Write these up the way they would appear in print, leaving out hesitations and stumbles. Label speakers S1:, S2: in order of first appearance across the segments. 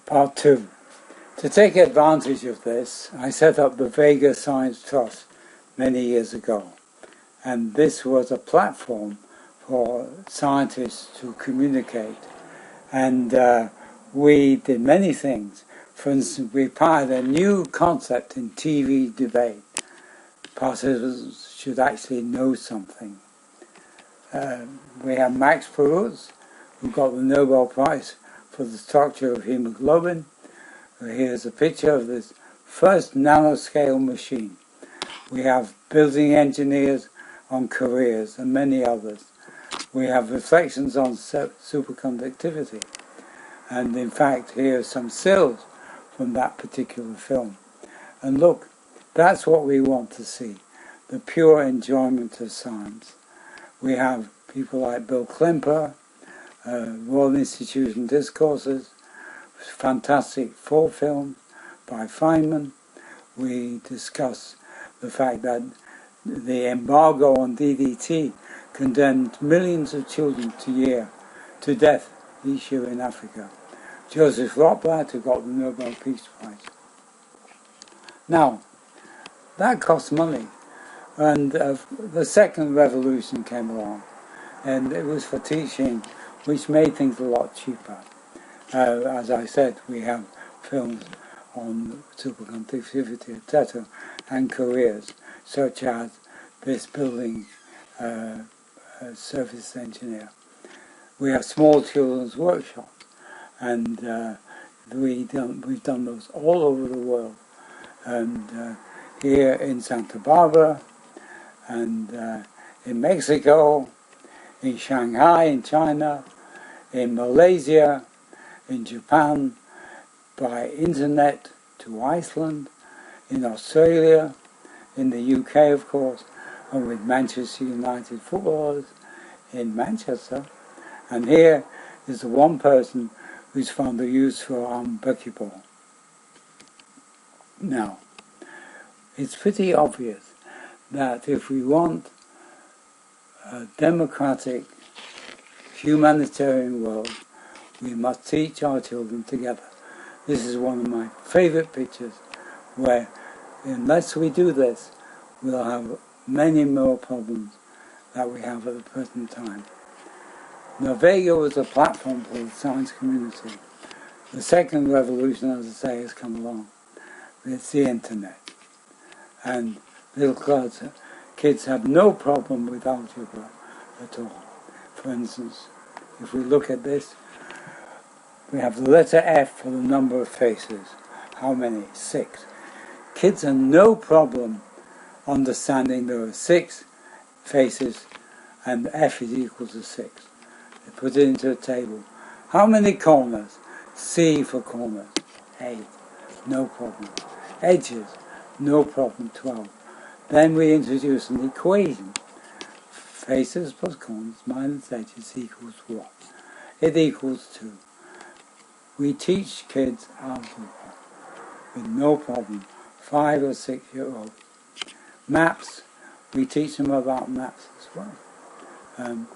S1: Part 2. To take advantage of this, I set up the Vega Science Trust many years ago. And this was a platform for scientists to communicate. And we did many things. For instance, we pioneered a new concept in TV debate. Participants should actually know something. We have Max Perutz, who got the Nobel Prize for the structure of hemoglobin. Here's a picture of this first nanoscale machine. We have building engineers on careers and many others. We have reflections on superconductivity. And in fact, here are some stills from that particular film. And look, that's what we want to see, the pure enjoyment of science. We have people like Bill Klimper, Royal Institution Discourses, fantastic 4 films by Feynman. We discuss the fact that the embargo on DDT condemned millions of children to death each year in Africa. Joseph Rotblat, who got the Nobel Peace Prize. Now, that costs money. And the second revolution came along, and it was for teaching, which made things a lot cheaper. As I said, we have films on superconductivity, etc., and careers, such as this building service engineer. We have small children's workshops, and we've done those all over the world. And here in Santa Barbara, and in Mexico, in Shanghai, in China, in Malaysia, in Japan, by internet to Iceland, in Australia, in the UK, of course, and with Manchester United footballers in Manchester. And here is the one person who's found a use for buckyball. Now, it's pretty obvious that if we want a democratic, humanitarian world, we must teach our children together. This is one of my favorite pictures where, unless we do this, we'll have many more problems that we have at the present time. Now, Vega was a platform for the science community. The second revolution, as I say, has come along. It's the internet. And little kids have no problem with algebra at all. For instance, if we look at this, we have the letter F for the number of faces. How many? 6. Kids have no problem understanding there are 6 faces and F is equal to 6. They put it into a table. How many corners? C for corners. 8. No problem. Edges? No problem. 12. Then we introduce an equation. Faces plus corners minus edges equals what? It equals 2. We teach kids algebra with no problem. 5 or 6 year olds. Maps, we teach them about maps as well.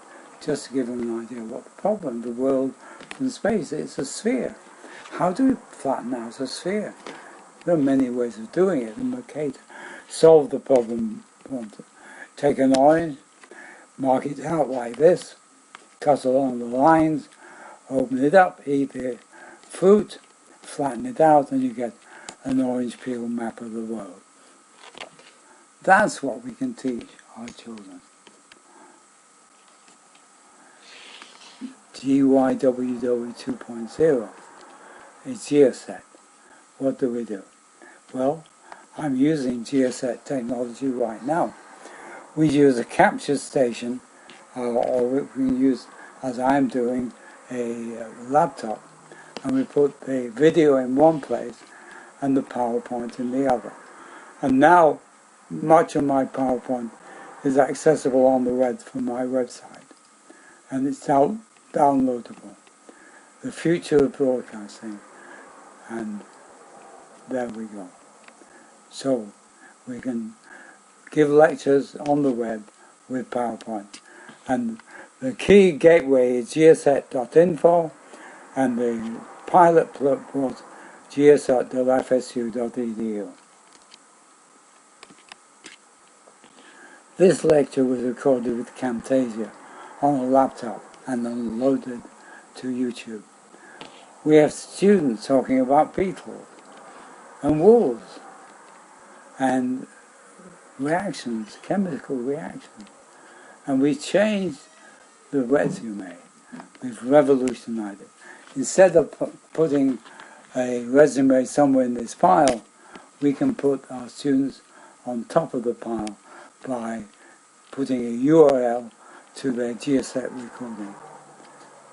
S1: Just to give them an idea of what the problem, the world from space, it's a sphere. How do we flatten out a sphere? There are many ways of doing it, and Mercator solved the problem. Take an orange, mark it out like this, cut along the lines, open it up, eat the fruit, flatten it out, and you get an orange peel map of the world. That's what we can teach our children. GYWW 2.0 is GeoSet. What do we do? Well, I'm using GeoSet technology right now. We use a capture station, or we can use, as I'm doing, a laptop, and we put the video in one place and the PowerPoint in the other. And now, much of my PowerPoint is accessible on the web from my website, and it's downloadable. The future of broadcasting, and there we go. So we can give lectures on the web with PowerPoint, and the key gateway is geoset.info, and the pilot was gs.fsu.edu. This lecture was recorded with Camtasia on a laptop and uploaded to YouTube. We have students talking about beetles and wolves and reactions, chemical reactions. And we changed the resume. We've revolutionized it. Instead of putting a resume somewhere in this pile, we can put our students on top of the pile by putting a URL to their GSET recording.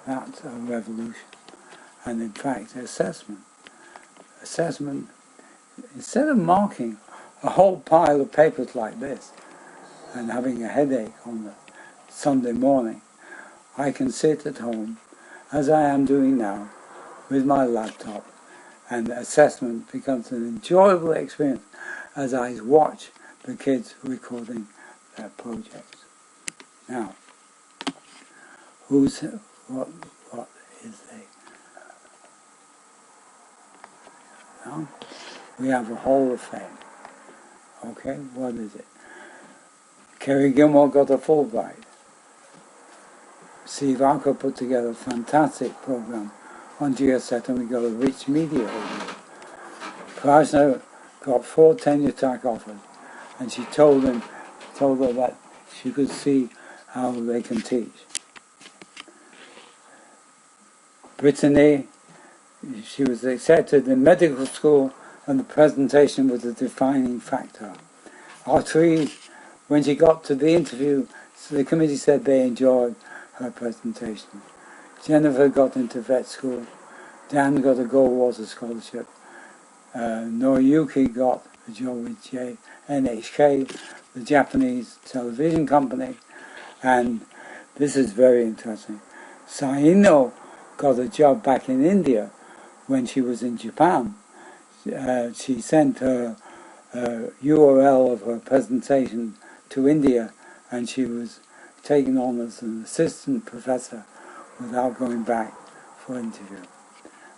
S1: That's a revolution. And in fact, assessment, instead of marking a whole pile of papers like this and having a headache on the Sunday morning, I can sit at home, as I am doing now, with my laptop, and assessment becomes an enjoyable experience as I watch the kids recording their projects. Now, what is the... Now, we have a Hall of Fame. Okay, what is it? Kerry Gilmore got a Fulbright. Steve Arco put together a fantastic program on GSET, and we got a rich media overview. Prajna got 4 tenure track offers, and she told her that she could see how they can teach. Brittany, she was accepted in medical school, and the presentation was a defining factor. Artrees, when she got to the interview, the committee said they enjoyed her presentation. Jennifer got into vet school. Dan got a Goldwater scholarship. Noriyuki got a job with NHK, the Japanese television company. And this is very interesting. Saino got a job back in India when she was in Japan. She sent her URL of her presentation to India, and she was taken on as an assistant professor without going back for interview.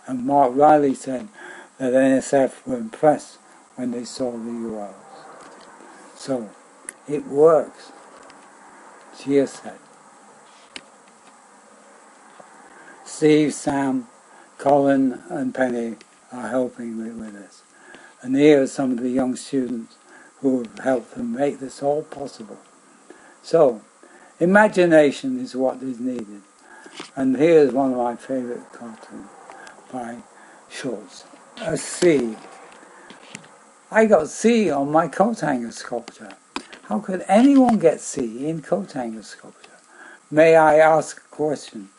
S1: And Mark Riley said that NSF were impressed when they saw the URLs. So, it works. GSET. Steve, Sam, Colin and Penny are helping me with this. And here are some of the young students who have helped them make this all possible. So, imagination is what is needed. And here's one of my favorite cartoons by Schultz. A sea. I got sea on my coat hanger sculpture. How could anyone get sea in coat hanger sculpture? May I ask a question?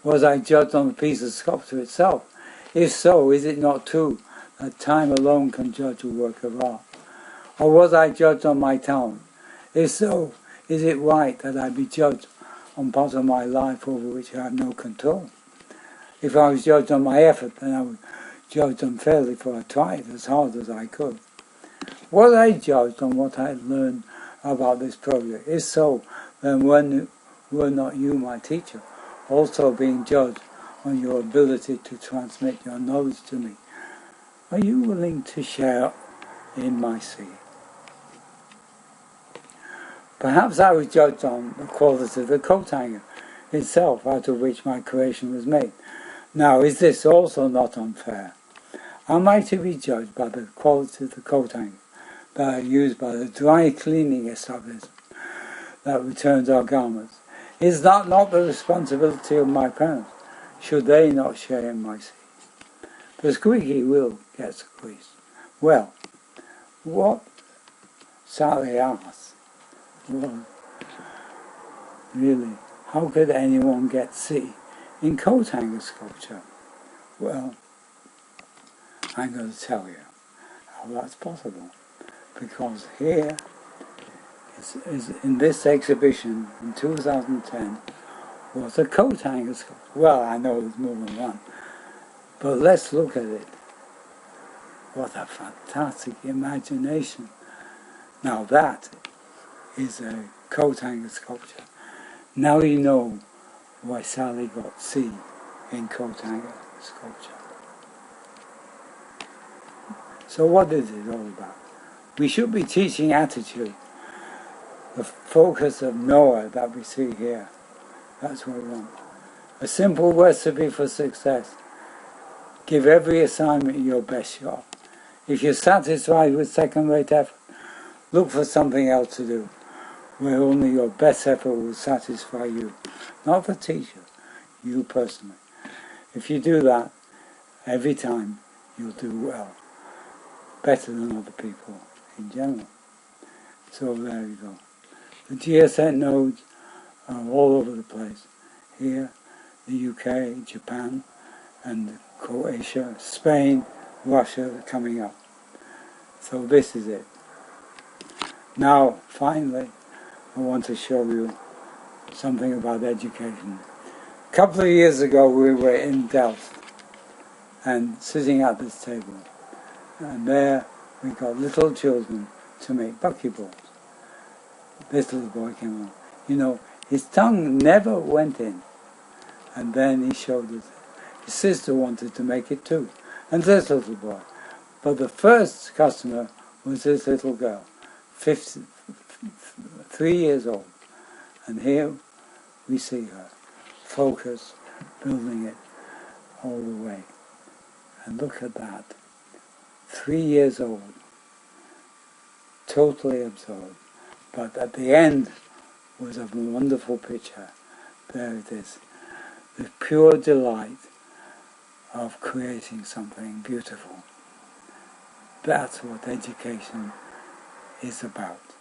S1: Was I judged on the piece of sculpture itself? If so, is it not true that time alone can judge a work of art? Or was I judged on my talent? If so, is it right that I be judged on part of my life over which I have no control? If I was judged on my effort, then I was judged unfairly, for I tried as hard as I could. Was I judged on what I had learned about this project? If so, then were not you, my teacher, also being judged on your ability to transmit your knowledge to me? Are you willing to share in my sea? Perhaps I was judged on the quality of the coat hanger itself, out of which my creation was made. Now, is this also not unfair? Am I to be judged by the quality of the coat hanger that are used by the dry cleaning establishment that returns our garments? Is that not the responsibility of my parents? Should they not share in my sea? The squeaky wheel gets squeezed. Well, what Sally asks, well, really, how could anyone get sea in coat hanger sculpture? Well, I'm going to tell you how that's possible. Because here, is in this exhibition in 2010, was a coat hanger sculpture. Well, I know there's more than one. But let's look at it. What a fantastic imagination. Now that is a coat hanger sculpture. Now you know why Sally got C in coat hanger sculpture. So what is it all about? We should be teaching attitude. The focus of Noah that we see here. That's what we want. A simple recipe for success. Give every assignment your best shot. If you're satisfied with second-rate effort, look for something else to do, where only your best effort will satisfy you. Not the teacher, you personally. If you do that, every time you'll do well. Better than other people in general. So there you go. The GSN nodes are all over the place. Here, the UK, Japan, and Croatia, Spain, Russia coming up. So this is it. Now, finally, I want to show you something about education. A couple of years ago, we were in Delft and sitting at this table. And there we got little children to make buckyballs. This little boy came on. You know, his tongue never went in. And then he showed it. His sister wanted to make it too. And this little boy. But the first customer was this little girl, 3 years old. And here we see her, focused, building it all the way. And look at that. 3 years old, totally absorbed. But at the end was a wonderful picture. There it is. The pure delight of creating something beautiful. That's what education is about.